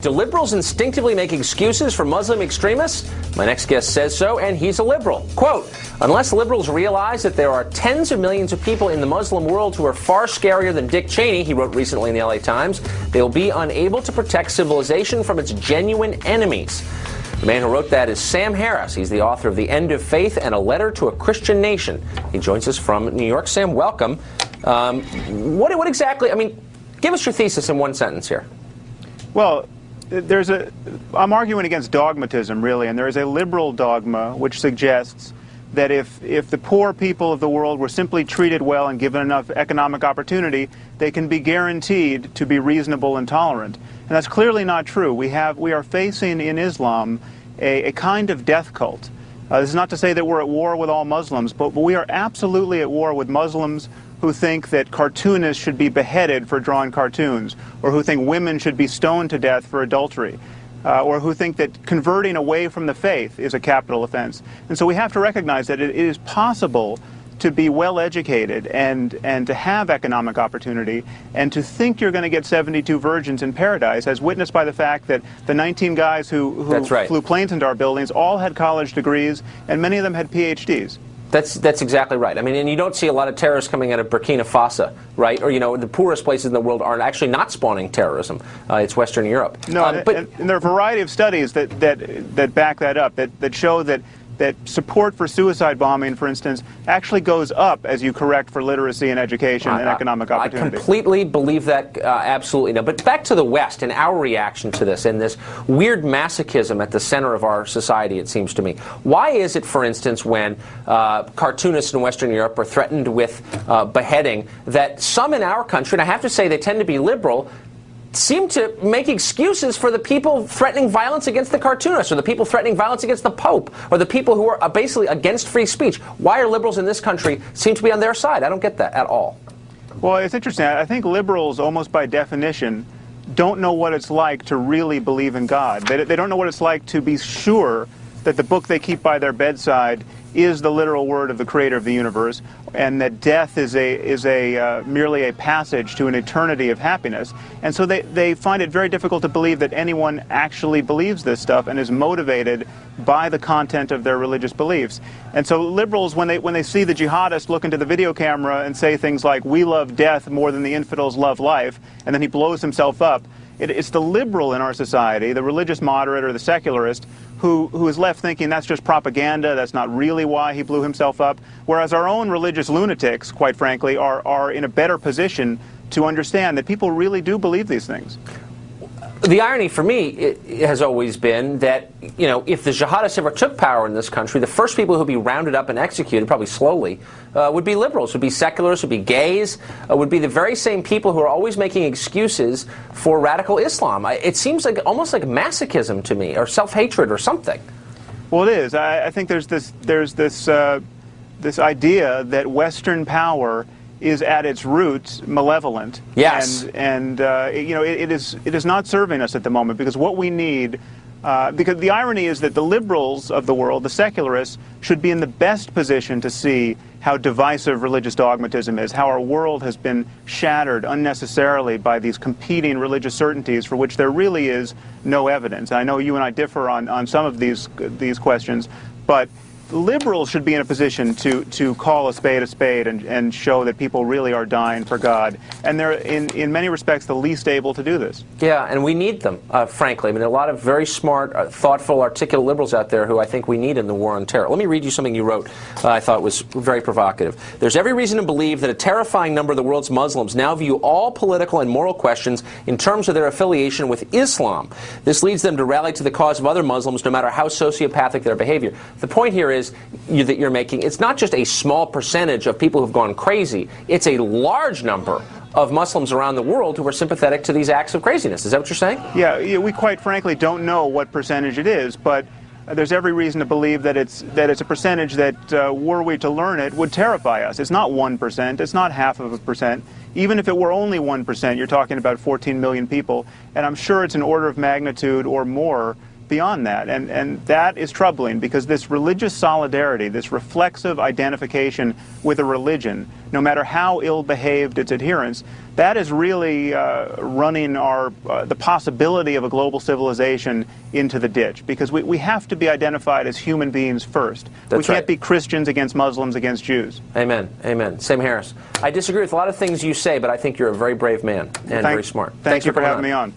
Do liberals instinctively make excuses for Muslim extremists? My next guest says so, and he's a liberal. Quote, unless liberals realize that there are tens of millions of people in the Muslim world who are far scarier than Dick Cheney, he wrote recently in the LA Times, they will be unable to protect civilization from its genuine enemies. The man who wrote that is Sam Harris. He's the author of The End of Faith and A Letter to a Christian Nation. He joins us from New York. Sam, welcome. What exactly, I mean, give us your thesis in one sentence here. Well, I'm arguing against dogmatism, really, and there is a liberal dogma which suggests that if the poor people of the world were simply treated well and given enough economic opportunity, they can be guaranteed to be reasonable and tolerant. And that's clearly not true. We are facing in Islam a kind of death cult. This is not to say that we're at war with all Muslims, but we are absolutely at war with Muslims who think that cartoonists should be beheaded for drawing cartoons, or who think women should be stoned to death for adultery, or who think that converting away from the faith is a capital offense. And so we have to recognize that it is possible to be well educated and to have economic opportunity, and to think you're going to get 72 virgins in paradise, as witnessed by the fact that the 19 guys who flew planes into our buildings all had college degrees, and many of them had PhDs. That's exactly right. I mean, and you don't see a lot of terrorists coming out of Burkina Faso, right? Or, you know, the poorest places in the world are actually not spawning terrorism. It's Western Europe. No, and there are a variety of studies that back that up, that show that support for suicide bombing, for instance, actually goes up as you correct for literacy and education and economic opportunity. I completely believe that, absolutely. No. But back to the West and our reaction to this, and this weird masochism at the center of our society, it seems to me. Why is it, for instance, when cartoonists in Western Europe are threatened with beheading, that some in our country, and I have to say they tend to be liberal, seem to make excuses for the people threatening violence against the cartoonists, or the people threatening violence against the Pope, or the people who are basically against free speech? Why are liberals in this country seem to be on their side? I don't get that at all. Well, it's interesting. I think liberals, almost by definition, don't know what it's like to really believe in God. They don't know what it's like to be sure that the book they keep by their bedside is the literal word of the creator of the universe, and that death is merely a passage to an eternity of happiness. And so they find it very difficult to believe that anyone actually believes this stuff and is motivated by the content of their religious beliefs. And so liberals, when they see the jihadist look into the video camera and say things like, "We love death more than the infidels love life," and then he blows himself up, it's the liberal in our society, the religious moderate or the secularist, who is left thinking that's just propaganda, that's not really why he blew himself up, whereas our own religious lunatics, quite frankly, are in a better position to understand that people really do believe these things. The irony for me it has always been that, you know, if the jihadists ever took power in this country, the first people who would be rounded up and executed, probably slowly, would be liberals, would be secularists, would be gays, would be the very same people who are always making excuses for radical Islam. It seems like almost like masochism to me, or self-hatred or something. Well, it is. I think there's this idea that Western power is at its roots malevolent. Yes. And you know, it is not serving us at the moment, because what we need, because the irony is that the liberals of the world, the secularists, should be in the best position to see how divisive religious dogmatism is, how our world has been shattered unnecessarily by these competing religious certainties for which there really is no evidence. I know you and I differ on some of these questions, but liberals should be in a position to call a spade and show that people really are dying for God. And they're, in many respects, the least able to do this. Yeah, and we need them, frankly. I mean, there are a lot of very smart, thoughtful, articulate liberals out there who I think we need in the war on terror. Let me read you something you wrote I thought was very provocative. There's every reason to believe that a terrifying number of the world's Muslims now view all political and moral questions in terms of their affiliation with Islam. This leads them to rally to the cause of other Muslims, no matter how sociopathic their behavior. The point here is that you're making, it's not just a small percentage of people who've gone crazy, it's a large number of Muslims around the world who are sympathetic to these acts of craziness. Is that what you're saying? Yeah, we quite frankly don't know what percentage it is, but there's every reason to believe that it's a percentage that, were we to learn it, would terrify us. It's not 1%, it's not 0.5%. Even if it were only 1%, you're talking about 14 million people, and I'm sure it's an order of magnitude or more beyond that. And that is troubling, because this religious solidarity, this reflexive identification with a religion, no matter how ill-behaved its adherents, that is really running the possibility of a global civilization into the ditch, because we have to be identified as human beings first. We can't be Christians against Muslims against Jews. Amen. Amen. Sam Harris. I disagree with a lot of things you say, but I think you're a very brave man and very smart. Thank you for having me on.